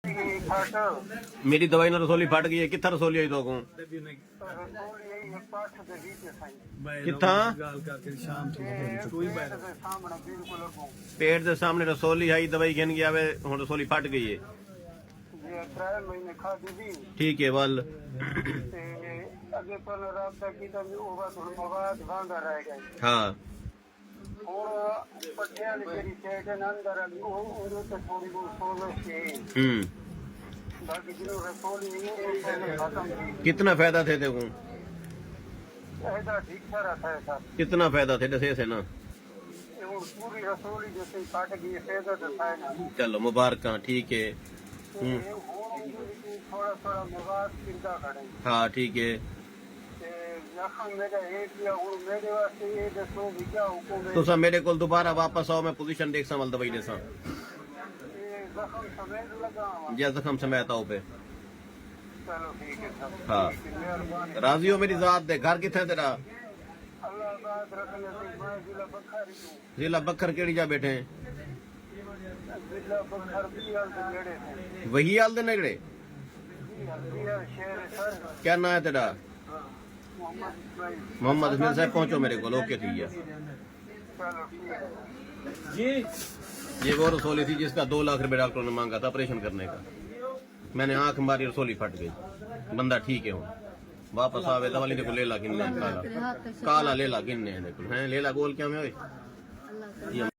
मेरी दवाई ना रसोली फट गई है। कितना रसोली आई तो को कितना पेट के सामने रसोली आई दवाई घेन गया वे हुन रसोली फट गई है। ठीक है वल हाँ कितना फायदा थे देखो कितना फायदा थे दसे से ना चलो मुबारक ठीक है। हाँ ठीक है तुसा मेरे को दोबारा वापस आओ मैं पोजीशन देख समल दवाई दे जख्म समेत आओ पे। हाँ राजी हो मेरी जात दे घर किथे तेरा जिला बखर केड़ी जा बैठे हैं वही हाल दे नगड़े क्या ना है तेरा मोहम्मद इसमाइल साहब पहुंचो मेरे को ओके थी ये वो रसोली थी जिसका 2 लाख रुपए डॉक्टर ने मांगा था ऑपरेशन करने का। मैंने आंख मारी रसोली फट गई बंदा ठीक है वापस आवे दवाली देखो ले ला किन्ने काला काला ले ला किन्ने देखो हैं ले ला गोल क्या में